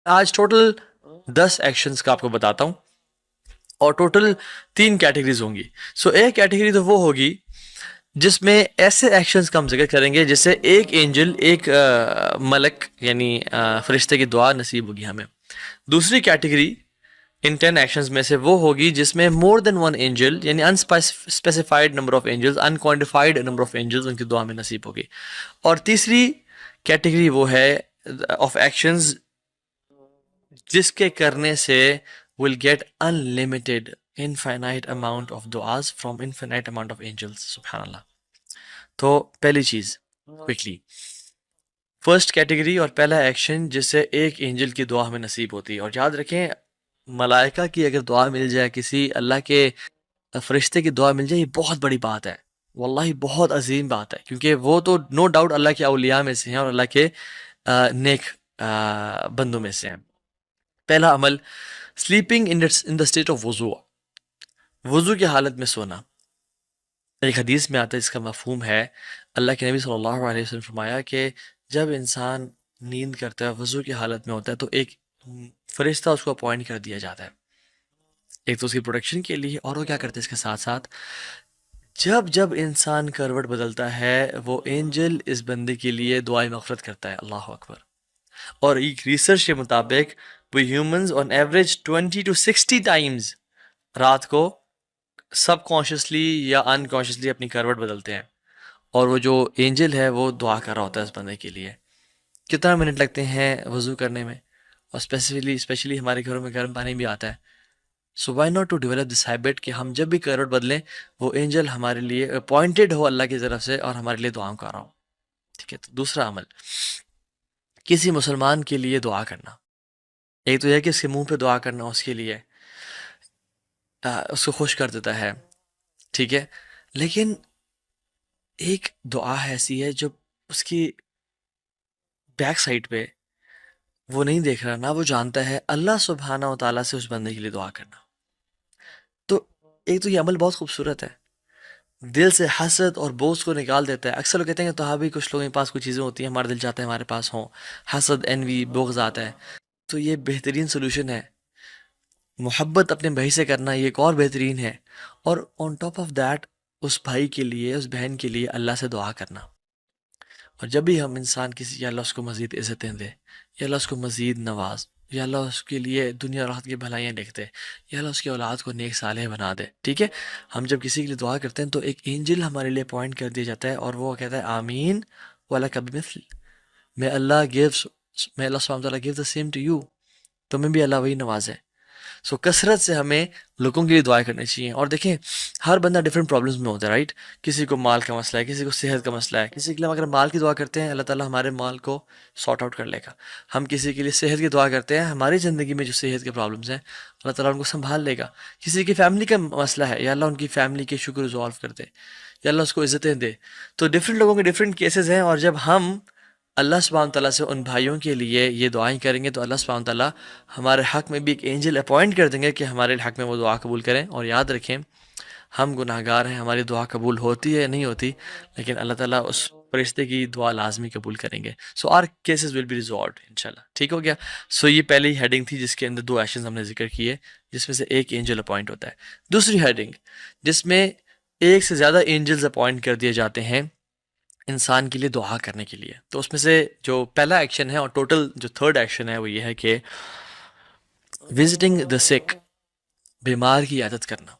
آج total 10 actions کا آپ کو بتاتا ہوں، اور ٹوٹل 3 کیٹیگریز ہوں گی. سو ایک کیٹیگری تو وہ ہوگی جس میں ایسے ایکشنز کا ہم ذکر کریں گے جس سے ایک اینجل، ایک ملک یعنی فرشتے کی دعا نصیب ہوگی ہمیں. دوسری کیٹیگری ان 10 ایکشنز میں سے وہ ہوگی جس میں مور دین ون اینجل یعنی unspecified number of angels, unquantified number of angels ان کی دعا میں نصیب ہوگی. اور تیسری کیٹیگری وہ ہے آف ایکشنز جس کے کرنے سے will get unlimited infinite amount of du'as from infinite amount of angels. سبحان اللہ. تو پہلی چیز کوئکلی، فرسٹ کیٹیگری اور پہلا ایکشن جس سے ایک اینجل کی دعا ہمیں نصیب ہوتی ہے. اور یاد رکھیں ملائکہ کی اگر دعا مل جائے، کسی اللہ کے فرشتے کی دعا مل جائے، یہ بہت بڑی بات ہے، واللہ بہت عظیم بات ہے، کیونکہ وہ تو نو ڈاؤٹ اللہ کے اولیاء میں سے ہیں اور اللہ کے نیک بندوں میں سے ہیں. پہلا عمل، sleeping in the state of وضو، وضو کی حالت میں سونا. ایک حدیث میں آتا ہے، اس کا مفہوم ہے، اللہ کے نبی صلی اللہ علیہ وسلم فرمایا کہ جب انسان نیند کرتا ہے، وضو کی حالت میں ہوتا ہے، تو ایک فرشتہ اس کو اپوائنٹ کر دیا جاتا ہے، ایک تو اس کی پروٹیکشن کے لیے، اور وہ کیا کرتے ہیں اس کے ساتھ ساتھ جب جب انسان کروٹ بدلتا ہے وہ اینجل اس بندے کے لیے دعائیں مغفرت کرتا ہے. اللہ اکبر. اور ایک ریسرچ کے مطابق we humans on average 20 to 60 times رات کو سب کانشیسلی یا انکانشیسلی اپنی کروٹ بدلتے ہیں، اور وہ جو اینجل ہے وہ دعا کر رہا ہوتا ہے اس بندے کے لیے. کتنا منٹ لگتے ہیں وضو کرنے میں، اور اسپیشلی ہمارے گھروں میں گرم پانی بھی آتا ہے. So why not to develop this habit کہ ہم جب بھی کروٹ بدلیں وہ اینجل ہمارے لیے اپوائنٹڈ ہو اللہ کی طرف سے اور ہمارے لیے دعاؤں کر رہا ہو. ٹھیک ہے. تو دوسرا عمل، کسی مسلمان کے لیے دعا کرنا. ایک تو یہ کہ اس کے منہ پہ دعا کرنا اس کے لیے اس کو خوش کر دیتا ہے، ٹھیک ہے، لیکن ایک دعا ایسی ہے جو اس کی بیک سائڈ پہ وہ نہیں دیکھ رہا، نہ وہ جانتا ہے، اللہ سبحانہ و تعالیٰ سے اس بندے کے لیے دعا کرنا. تو ایک تو یہ عمل بہت خوبصورت ہے، دل سے حسد اور بغض کو نکال دیتا ہے. اکثر لوگ کہتے ہیں کہ تو بھی کچھ لوگوں کے پاس کچھ چیزیں ہوتی ہیں ہمارا دل چاہتا ہے ہمارے پاس ہوں، حسد، انوی، بغض آتا ہے. تو یہ بہترین سلوشن ہے، محبت اپنے بھائی سے کرنا، یہ ایک اور بہترین ہے. اور آن ٹاپ آف دیٹ اس بھائی کے لیے، اس بہن کے لیے اللہ سے دعا کرنا. اور جب بھی ہم انسان کسی، یا اللہ اس کو مزید عزتیں دے، یا اللہ اس کو مزید نواز، یا اللہ اس کے لیے دنیا اور آخرت کی بھلائیاں لکھ دے، یا اللہ اس کی اولاد کو نیک صالح بنا دے. ٹھیک ہے. ہم جب کسی کے لیے دعا کرتے ہیں تو ایک اینجل ہمارے لیے اپوائنٹ کر دیا جاتا ہے، اور وہ کہتا ہے آمین وَلَكَ بِمِثْلِ، میں اللہ gives، میں اللہ سبحانہ وتعالیٰ gives the same to you، تمہیں بھی اللہ وہی نوازے. سو کثرت سے ہمیں لوگوں کے لیے دعائیں کرنی چاہیے. اور دیکھیں ہر بندہ ڈفرینٹ پرابلمس میں ہوتا ہے، رائٹ. کسی کو مال کا مسئلہ ہے، کسی کو صحت کا مسئلہ ہے، کسی کے لیے ہم اگر مال کی دعا کرتے ہیں اللہ تعالیٰ ہمارے مال کو سارٹ آؤٹ کر لے گا. ہم کسی کے لیے صحت کی دعا کرتے ہیں، ہماری زندگی میں جو صحت کے پرابلمس ہیں اللہ تعالیٰ ان کو سنبھال لے گا. کسی کی فیملی کا مسئلہ ہے، یا اللہ ان کی فیملی کے ایشو کو ریزالو کر دے، یا اللہ اس کو عزتیں دے. تو ڈفرینٹ لوگوں کے ڈفرینٹ کیسز ہیں، اور جب ہم اللہ سبحانہ تعالیٰ سے ان بھائیوں کے لیے یہ دعائیں کریں گے تو اللہ سبحانہ تعالیٰ ہمارے حق میں بھی ایک اینجل اپوائنٹ کر دیں گے کہ ہمارے حق میں وہ دعا قبول کریں. اور یاد رکھیں ہم گناہ گار ہیں، ہماری دعا قبول ہوتی ہے یا نہیں ہوتی، لیکن اللہ تعالیٰ اس فرشتے کی دعا لازمی قبول کریں گے. So our cases will be resolved انشاءاللہ. ٹھیک ہو گیا. سو یہ پہلی ہیڈنگ تھی جس کے اندر 2 ایکشنز ہم نے ذکر کیے، جس میں سے ایک اینجل اپوائنٹ ہوتا ہے. دوسری ہیڈنگ جس میں ایک سے زیادہ اینجلز اپوائنٹ کر دیے جاتے ہیں انسان کے لیے دعا کرنے کے لیے. تو اس میں سے جو پہلا ایکشن ہے اور ٹوٹل جو تھرڈ ایکشن ہے وہ یہ ہے کہ وزٹنگ دا سک، بیمار کی عیادت کرنا.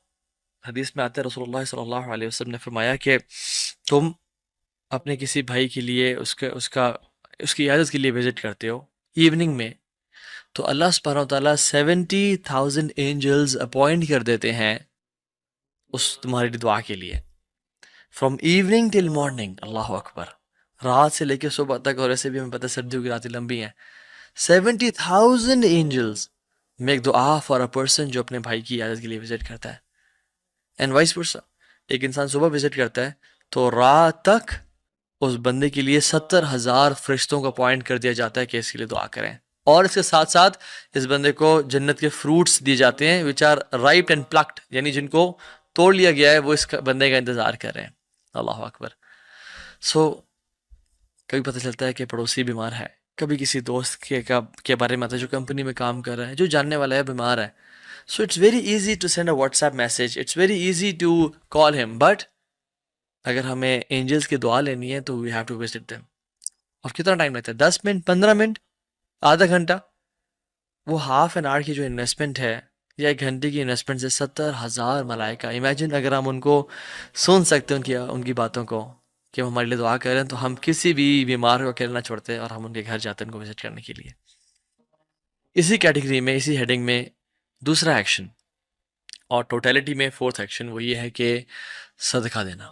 حدیث میں آتا ہے رسول اللہ صلی اللہ علیہ وسلم نے فرمایا کہ تم اپنے کسی بھائی کے لیے اس کی عیادت کے لیے وزٹ کرتے ہو ایوننگ میں، تو اللہ سبحانہ و تعالیٰ 70,000 اینجلز اپوائنٹ کر دیتے ہیں اس تمہاری دعا کے لیے، فرام ایوننگ ٹل مارننگ. اللہ اکبر. رات سے لے کے صبح تک، اور ایسے بھی ہمیں پتہ ہے سردیوں کی راتیں لمبی ہیں. 70,000 اینجلز میک دعا فار اے پرسن جو اپنے بھائی کی عیادت کے لیے وزٹ کرتا ہے. اینڈ وائس ورسا، ایک انسان صبح وزٹ کرتا ہے تو رات تک اس بندے کے لیے 70,000 فرشتوں کو اپوائنٹ کر دیا جاتا ہے کہ اس کے لیے دعا کریں. اور اس کے ساتھ ساتھ اس بندے کو جنت کے فروٹس دیے جاتے ہیں وچ آر رائپڈ اینڈ پلکڈ، یعنی جن کو توڑ لیا گیا ہے وہ اس بندے کا انتظار کر رہے ہیں. اللہ اکبر. سو کبھی پتہ چلتا ہے کہ پڑوسی بیمار ہے، کبھی کسی دوست کے بارے میں آتا ہے جو کمپنی میں کام کر رہا ہے، جو جاننے والا ہے بیمار ہے. So it's very easy to send a WhatsApp message, it's very easy to call ہم، بٹ اگر ہمیں اینجلس کی دعا لینی ہے تو we have to visit them. اور کتنا ٹائم لگتا ہے؟ 10 منٹ، 15 منٹ، آدھا گھنٹہ. وہ ہاف این آور کی جو انویسٹمنٹ ہے یا 1 گھنٹے کی انویسٹمنٹ سے 70,000 ملائکہ. امیجن اگر ہم ان کو سن سکتے ہیں ان کی باتوں کو کہ وہ ہمارے لیے دعا کر رہے ہیں، تو ہم کسی بھی بیمار کو اکیلا نہ چھوڑتے اور ہم ان کے گھر جاتے ہیں ان کو وزٹ کرنے کے لیے. اسی کیٹیگری میں، اسی ہیڈنگ میں دوسرا ایکشن اور ٹوٹیلٹی میں فورتھ ایکشن وہ یہ ہے کہ صدقہ دینا.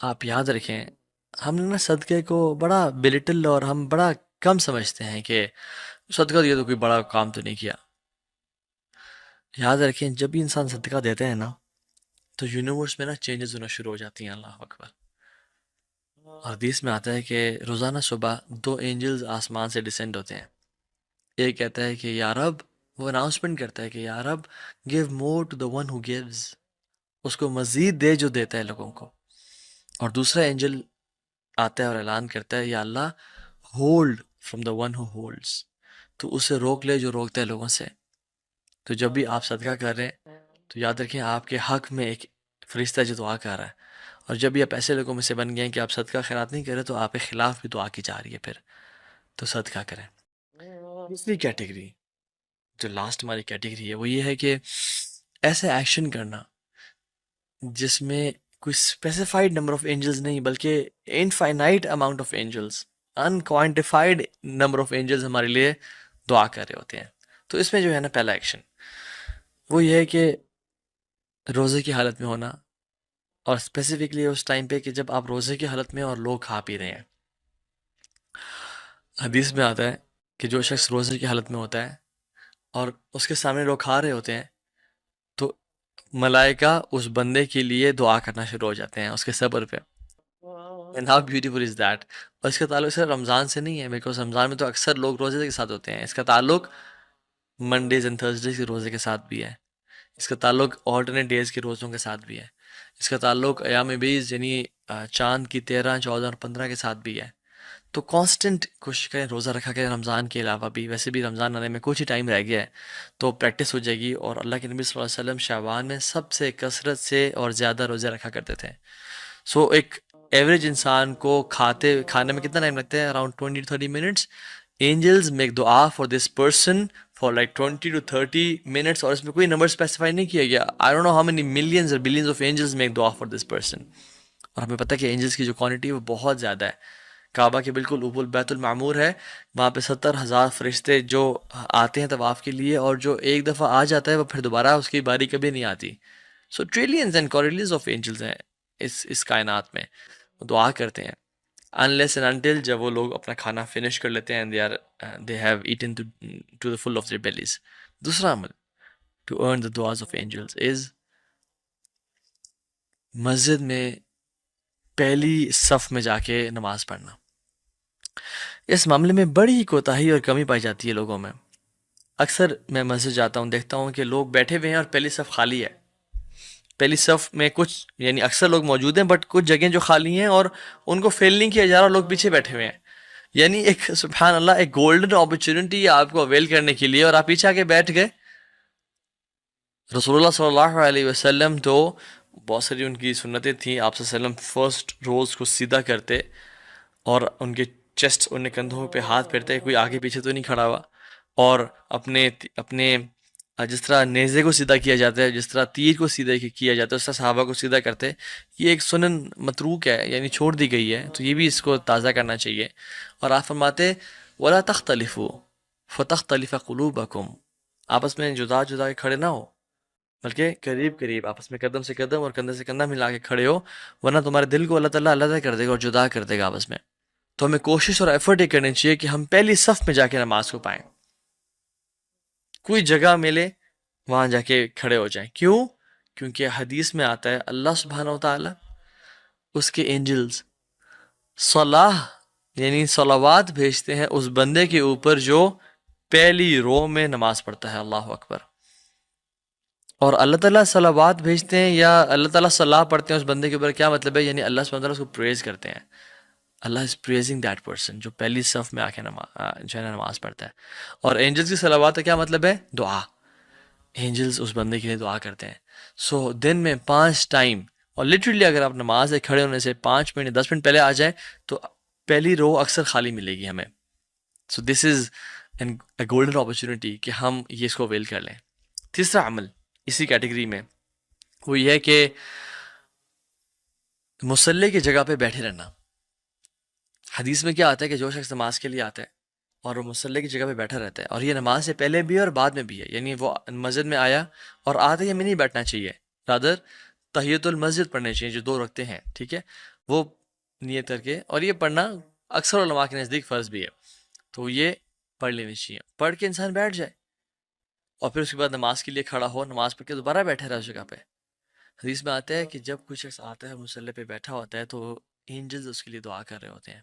آپ یاد رکھیں، ہم نے نا صدقے کو بڑا بلٹل اور ہم بڑا کم سمجھتے ہیں کہ صدقہ دیا تو کوئی بڑا کام تو نہیں کیا. یاد رکھیں جب بھی انسان صدقہ دیتے ہیں نا تو یونیورس میں نا چینجز ہونا شروع ہو جاتی ہیں. اللہ اکبر. حدیث میں آتا ہے کہ روزانہ صبح 2 اینجلز آسمان سے ڈسینڈ ہوتے ہیں. ایک کہتا ہے کہ یا رب، وہ اناؤنسمنٹ کرتا ہے کہ یا رب give more to the one who gives, اس کو مزید دے جو دیتا ہے لوگوں کو. اور دوسرا اینجل آتا ہے اور اعلان کرتا ہے یا اللہ hold from the one who holds, تو اسے روک لے جو روکتا ہے لوگوں سے. تو جب بھی آپ صدقہ کر رہے ہیں تو یاد رکھیں آپ کے حق میں ایک فرشتہ جو دعا کر رہا ہے. اور جب بھی آپ ایسے لوگوں میں سے بن گئے ہیں کہ آپ صدقہ خیرات نہیں کرے تو آپ کے خلاف بھی دعا کی جا رہی ہے. پھر تو صدقہ کریں. دوسری کیٹیگری جو لاسٹ ہماری کیٹیگری ہے وہ یہ ہے کہ ایسے ایکشن کرنا جس میں کوئی اسپیسیفائڈ نمبر آف اینجلز نہیں بلکہ infinite amount of angels, unquantified number of angels ہمارے لیے دعا کر رہے ہوتے ہیں. تو اس میں جو ہے نا پہلا ایکشن وہ یہ ہے کہ روزے کی حالت میں ہونا، اور اسپیسیفکلی اس ٹائم پہ کہ جب آپ روزے کی حالت میں اور لوگ کھا پی رہے ہیں. حدیث میں آتا ہے کہ جو شخص روزے کی حالت میں ہوتا ہے اور اس کے سامنے لوگ کھا رہے ہوتے ہیں تو ملائکہ اس بندے کے لیے دعا کرنا شروع ہو جاتے ہیں اس کے صبر پہ. And how beautiful is that. اور اس کا تعلق صرف رمضان سے نہیں ہے، بیکاز رمضان میں تو اکثر لوگ روزے کے ساتھ ہوتے ہیں. اس کا تعلق منڈیز اینڈ تھرسڈیز کے روزے کے ساتھ بھی ہے. اس کا تعلق آلٹرنیٹ ڈیز کے روزوں کے ساتھ بھی ہے. اس کا تعلق ایام بیز یعنی چاند کی 13، 14 اور 15 کے ساتھ بھی ہے. تو کانسٹنٹ کوشش کریں روزہ رکھا کریں رمضان کے علاوہ بھی. ویسے بھی رمضان آنے میں کچھ ہی ٹائم رہ گیا ہے تو پریکٹس ہو جائے گی. اور اللہ کے نبی صلی اللہ علیہ وسلم شعبان میں سب سے کثرت سے اور زیادہ روزے رکھا کرتے تھے. سو ایک ایوریج انسان کو کھانے میں کتنا ٹائم لگتا ہے؟ Around 20 to 30 minutes. Angels make دعا for this person for like 20 to 30 minutes. اور اس میں کوئی نمبر اسپیسیفائی نہیں کیا گیا. I don't know how many millions اور بلینز آف اینجلز میک دعا فار دس پرسن. اور ہمیں پتہ ہے کہ اینجلز کی جو کوانٹٹی ہے وہ بہت زیادہ ہے. کعبہ کے بالکل اوپر بیت المعمور ہے، وہاں پہ 70,000 فرشتے جو آتے ہیں طواف کے لیے، اور جو ایک دفعہ آ جاتا ہے وہ پھر دوبارہ اس کی باری کبھی نہیں آتی. سو ٹریلینز اینڈ کوریلینز آف اینجلز ہیں اس کائنات میں. وہ دعا کرتے ہیں unless and until جب وہ لوگ اپنا کھانا فنش کر لیتے ہیں and they have eaten to the full of their bellies. دوسرا عمل to earn the du'as of angels is مسجد میں پہلی صف میں جا کے نماز پڑھنا. اس معاملے میں بڑی کوتاہی اور کمی پائی جاتی ہے لوگوں میں. اکثر میں مسجد جاتا ہوں، دیکھتا ہوں کہ لوگ بیٹھے ہوئے ہیں اور پہلی صف خالی ہے. پہلی صف میں کچھ یعنی اکثر لوگ موجود ہیں بٹ کچھ جگہیں جو خالی ہیں اور ان کو فیل نہیں کیا جا رہا، لوگ پیچھے بیٹھے ہوئے ہیں. یعنی ایک سبحان اللہ ایک گولڈن اپرچونٹی ہے آپ کو اویل کرنے کے لیے، اور آپ پیچھے آ کے بیٹھ گئے. رسول اللہ صلی اللہ علیہ وسلم تو بہت ساری ان کی سنتیں تھیں. آپ صلی اللہ علیہ وسلم فرسٹ روز کو سیدھا کرتے اور ان کے چیسٹ، ان کندھوں پہ ہاتھ پھیرتے، کوئی آگے پیچھے تو نہیں کھڑا ہوا. اور اپنے جس طرح نیزے کو سیدھا کیا جاتا ہے، جس طرح تیر کو سیدھا کیا جاتا ہے، اس طرح صحابہ کو سیدھا کرتے. یہ ایک سنن متروک ہے، یعنی چھوڑ دی گئی ہے، تو یہ بھی اس کو تازہ کرنا چاہیے. اور آپ فرماتے وَلَا تَخْتَلِفُوا فَتَخْتَلِفَ قُلُوبَكُمْ، آپس میں جدا جدا کے کھڑے نہ ہو بلکہ قریب قریب آپس میں قدم سے قدم اور کندھے سے کندھا ملا کے کھڑے ہو، ورنہ تمہارے دل کو اللہ تعالیٰ علیحدہ کر دے گا اور جدا کر دے گا آپس میں. تو ہمیں کوشش اور ایفرٹ یہ کرنی چاہیے کہ ہم پہلی صف میں جا کے نماز کو پائیں. کوئی جگہ ملے وہاں جا کے کھڑے ہو جائیں. کیوں؟ کیونکہ حدیث میں آتا ہے اللہ سبحانہ و تعالیٰ اس کے اینجلز صلاح یعنی صلوات بھیجتے ہیں اس بندے کے اوپر جو پہلی رو میں نماز پڑھتا ہے. اللہ اکبر. اور اللہ تعالیٰ صلوات بھیجتے ہیں یا اللہ تعالیٰ صلاح پڑھتے ہیں اس بندے کے اوپر، کیا مطلب ہے؟ یعنی اللہ سبحانہ و تعالیٰ اس کو پریز کرتے ہیں. اللہ از پریزنگ دیٹ پرسن جو پہلی صف میں آ کے جو ہے نا نماز پڑھتا ہے. اور اینجلس کی صلوات کا کیا مطلب ہے؟ دعا. اینجلس اس بندے کے لیے دعا کرتے ہیں. سو دن میں 5 ٹائم، اور لٹرلی اگر آپ نماز سے کھڑے ہونے سے 5 منٹ 10 منٹ پہلے آ جائیں تو پہلی رو اکثر خالی ملے گی ہمیں. سو دس از اے گولڈن اپرچونیٹی کہ ہم یہ اس کو ویل کر لیں. تیسرا عمل اسی کیٹیگری میں وہ یہ ہے کہ مصلی کی جگہ پہ بیٹھے رہنا. حدیث میں کیا آتا ہے کہ جو شخص نماز کے لیے آتا ہے اور وہ مصلی کی جگہ پہ بیٹھا رہتا ہے، اور یہ نماز سے پہلے بھی ہے اور بعد میں بھی ہے، یعنی وہ مسجد میں آیا اور آتے ہی ہمیں نہیں بیٹھنا چاہیے، رادر تحیت المسجد پڑھنے چاہیے جو 2 رکعتیں ہیں، ٹھیک ہے، وہ نیت کر کے، اور یہ پڑھنا اکثر علماء کے نزدیک فرض بھی ہے، تو یہ پڑھ لینی چاہیے. پڑھ کے انسان بیٹھ جائے اور پھر اس کے بعد نماز کے لیے کھڑا ہو، نماز پڑھ کے دوبارہ بیٹھے رہا اس جگہ پہ. حدیث میں آتا ہے کہ جب کوئی شخص آتا ہے مصلی پہ بیٹھا ہوتا ہے تو اینجلز اس کے لیے دعا کر رہے ہوتے ہیں.